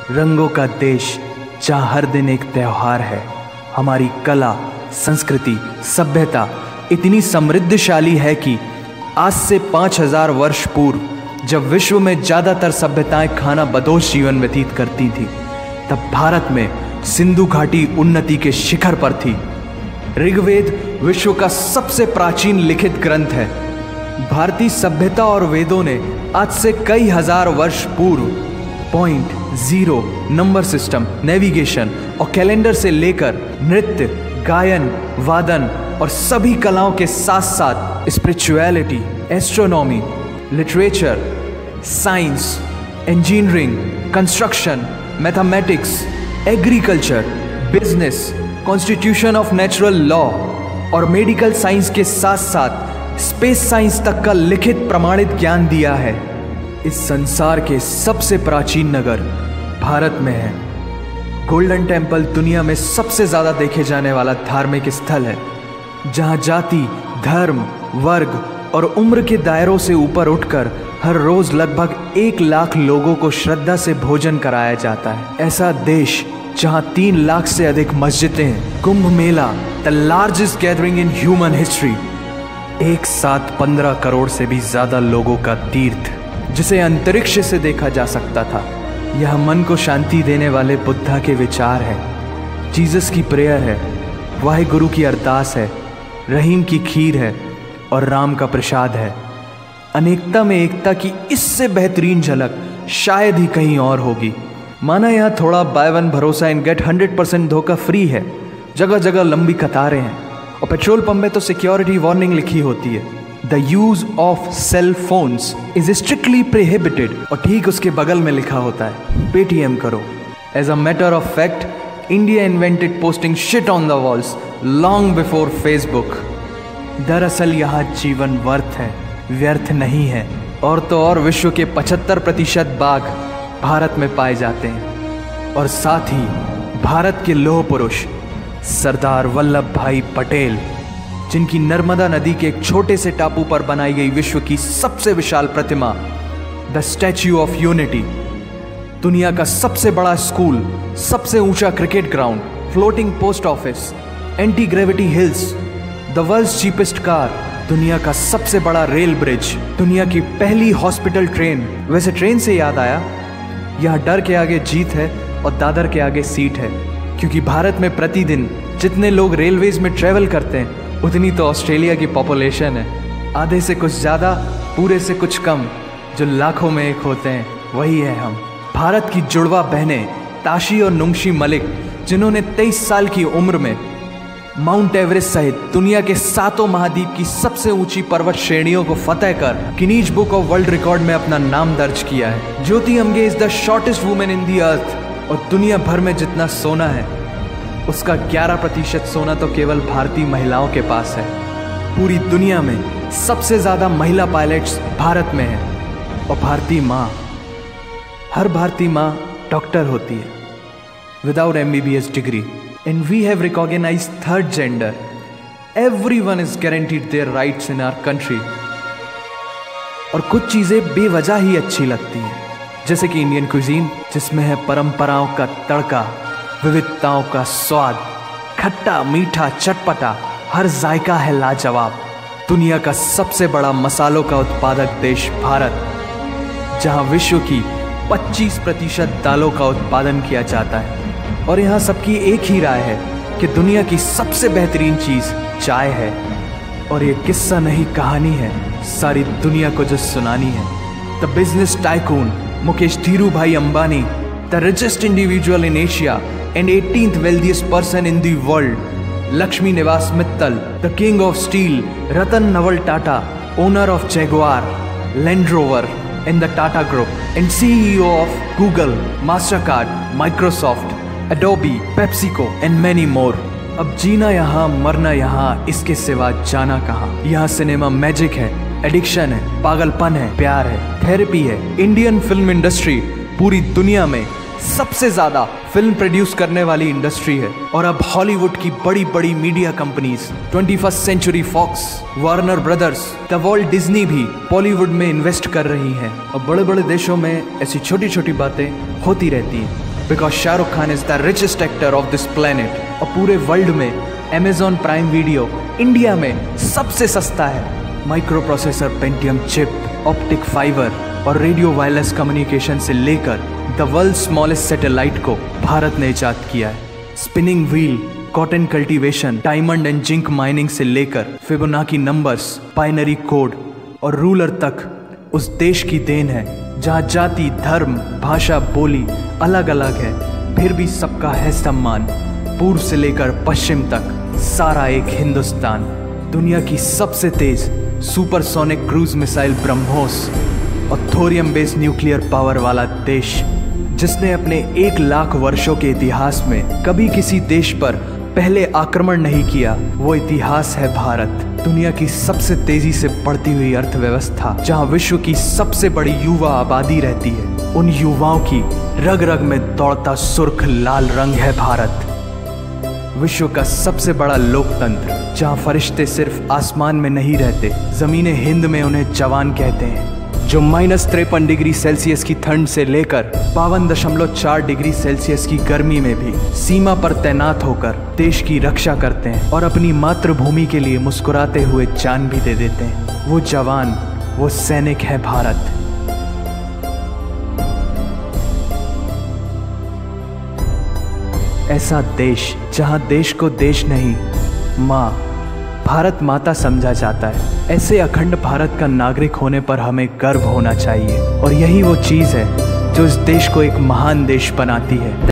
रंगों का देश जहाँ हर दिन एक त्योहार है। हमारी कला, संस्कृति, सभ्यता इतनी समृद्धशाली है कि आज से 5000 वर्ष पूर्व जब विश्व में ज़्यादातर सभ्यताएं खाना बदोश जीवन व्यतीत करती थीं, तब भारत में सिंधु घाटी उन्नति के शिखर पर थी। ऋग्वेद विश्व का सबसे प्राचीन लिखित ग्रंथ है। भारतीय सभ्यता और वेदों ने आज से कई हजार वर्ष पूर्व point, zero, number system, navigation और कैलेंडर से लेकर नृत्य, गायन, वादन और सभी कलाओं के साथ साथ spirituality, astronomy, literature, science, engineering, construction, mathematics, agriculture, business, constitution of natural law और मेडिकल साइंस के साथ साथ स्पेस साइंस तक का लिखित प्रमाणित ज्ञान दिया है। इस संसार के सबसे प्राचीन नगर भारत में है। गोल्डन टेम्पल दुनिया में सबसे ज़्यादा देखे जाने वाला धार्मिक स्थल है, जहाँ जाति, धर्म, वर्ग और उम्र के दायरों से ऊपर उठकर हर रोज़ लगभग 1 लाख लोगों को श्रद्धा से भोजन कराया जाता है। ऐसा देश जहाँ 3 लाख से अधिक मस्जिदें हैं। Kumbh Mela, the largest gathering in human history, एक साथ 15 करोड़ से भी ज़्यादा लोगों का तीर्थ, जिसे अंतरिक्ष से देखा जा सकता था। यह मन को शांति देने वाले बुद्धा के विचार है, जीसस की प्रेयर है, वाहेगुरु की अरदास है, रहीम की खीर है और राम का प्रसाद है। अनेकता में एकता की इससे बेहतरीन झलक शायद ही कहीं और होगी। माना यहाँ थोड़ा बाय वन भरोसा एंड गेट 100% धोखा फ्री है। जगह जगह लंबी कतारें हैं और पेट्रोल पंप में तो सिक्योरिटी वार्निंग लिखी होती है, the use of cell phones is strictly prohibited, और ठीक उसके बगल में लिखा होता है पेटीएम करो। As a matter of fact, India invented posting shit on the walls long before Facebook. दरअसल यहाँ जीवन वर्थ है, व्यर्थ नहीं है। और तो और विश्व के 75% बाघ भारत में पाए जाते हैं। और साथ ही भारत के लौह पुरुष सरदार वल्लभ भाई पटेल, जिनकी नर्मदा नदी के एक छोटे से टापू पर बनाई गई विश्व की सबसे विशाल प्रतिमा द स्टैच्यू ऑफ यूनिटी, दुनिया का सबसे बड़ा स्कूल, सबसे ऊंचा cricket ground, floating post office, anti gravity hills, the world's cheapest car, दुनिया का सबसे बड़ा रेल ब्रिज, दुनिया की पहली हॉस्पिटल ट्रेन। वैसे ट्रेन से याद आया, यहाँ डर के आगे जीत है और दादर के आगे सीट है, क्योंकि भारत में प्रतिदिन जितने लोग रेलवेज में ट्रैवल करते हैं उतनी तो ऑस्ट्रेलिया की पॉपुलेशन है। आधे से कुछ ज़्यादा, पूरे से कुछ कम, जो लाखों में एक होते हैं, वही है हम। भारत की जुड़वा बहनें ताशी और नुंगशी मलिक, जिन्होंने 23 साल की उम्र में माउंट एवरेस्ट सहित दुनिया के 7 महाद्वीप की सबसे ऊंची पर्वत श्रेणियों को फतेह कर Guinness Book of World Record में अपना नाम दर्ज किया है। Jyoti Amge is the shortest women in the earth, और दुनिया भर में जितना सोना है उसका 11% सोना तो केवल भारतीय महिलाओं के पास है। पूरी दुनिया में सबसे ज्यादा महिला पायलट्स भारत में है। और भारतीय माँ, हर भारतीय माँ डॉक्टर होती है without MBBS degree. And we have recognized third gender. Everyone is guaranteed their rights in our country. और कुछ चीज़ें बेवजह ही अच्छी लगती हैं, जैसे कि इंडियन कुजीन, जिसमें है परंपराओं का तड़का, विविधताओं का स्वाद, खट्टा, मीठा, चटपटा, हर जायका है लाजवाब। दुनिया का सबसे बड़ा मसालों का उत्पादक देश भारत, जहां विश्व की 25% दालों का उत्पादन किया जाता है। और यहाँ सबकी एक ही राय है कि दुनिया की सबसे बेहतरीन चीज़ चाय है। और ये किस्सा नहीं, कहानी है, सारी दुनिया को जो सुनानी है। The business tycoon Mukesh Dhirubhai Ambani, the richest individual in Asia and 18th wealthiest person in the world, Lakshmi Niwas Mittal, the king of steel Ratan Naval Tata, owner of Jaguar, Land Rover and the Tata group and CEO of Google, Mastercard, Microsoft, Adobe, PepsiCo and many more। अब जीना यहाँ, मरना यहाँ, इसके सिवा जाना कहाँ। यहाँ cinema magic है, एडिक्शन है, पागलपन है, प्यार है, थेरेपी है। इंडियन फिल्म इंडस्ट्री पूरी दुनिया में सबसे ज्यादा फिल्म प्रोड्यूस करने वाली इंडस्ट्री है। और अब हॉलीवुड की बड़ी बड़ी media companies, 21st Century Fox, Warner Brothers, the Walt Disney भी बॉलीवुड में इन्वेस्ट कर रही हैं। और बड़े बड़े देशों में ऐसी छोटी छोटी बातें होती रहती हैं। Because Shahrukh Khan is the richest actor of this planet. और पूरे वर्ल्ड में Amazon प्राइम वीडियो इंडिया में सबसे सस्ता है। Micro processor Pentium chip, optic fibre और रेडियो वायरलेस कम्युनिकेशन से लेकर द वर्ल्ड स्मॉलेस्ट सैटेलाइट को भारत ने इजाद किया है। Spinning wheel, cotton cultivation, diamond and zinc mining से लेकर फिबोनाची नंबर्स, बाइनरी कोड और रूलर तक उस देश की देन है जहाँ जाति, धर्म, भाषा, बोली अलग अलग है, फिर भी सबका है सम्मान। पूर्व से लेकर पश्चिम तक सारा एक हिंदुस्तान। दुनिया की सबसे तेज सुपरसोनिक क्रूज मिसाइल ब्रह्मोस और थोरियम बेस्ड न्यूक्लियर पावर वाला देश, जिसने अपने 1 लाख वर्षों के इतिहास में कभी किसी देश पर पहले आक्रमण नहीं किया, वो इतिहास है भारत। दुनिया की सबसे तेजी से बढ़ती हुई अर्थव्यवस्था, जहां विश्व की सबसे बड़ी युवा आबादी रहती है, उन युवाओं की रग रग में दौड़ता सुर्ख लाल रंग है भारत। विश्व का सबसे बड़ा लोकतंत्र, जहां फरिश्ते सिर्फ आसमान में नहीं रहते, जमीने हिंद में उन्हें जवान कहते हैं, जो -53 डिग्री सेल्सियस की ठंड से लेकर 52.4 डिग्री सेल्सियस की गर्मी में भी सीमा पर तैनात होकर देश की रक्षा करते हैं और अपनी मातृभूमि के लिए मुस्कुराते हुए जान भी दे देते हैं। वो जवान, वो सैनिक है भारत। ऐसा देश जहां देश को देश नहीं, माँ, भारत माता समझा जाता है। ऐसे अखंड भारत का नागरिक होने पर हमें गर्व होना चाहिए और यही वो चीज़ है जो इस देश को एक महान देश बनाती है।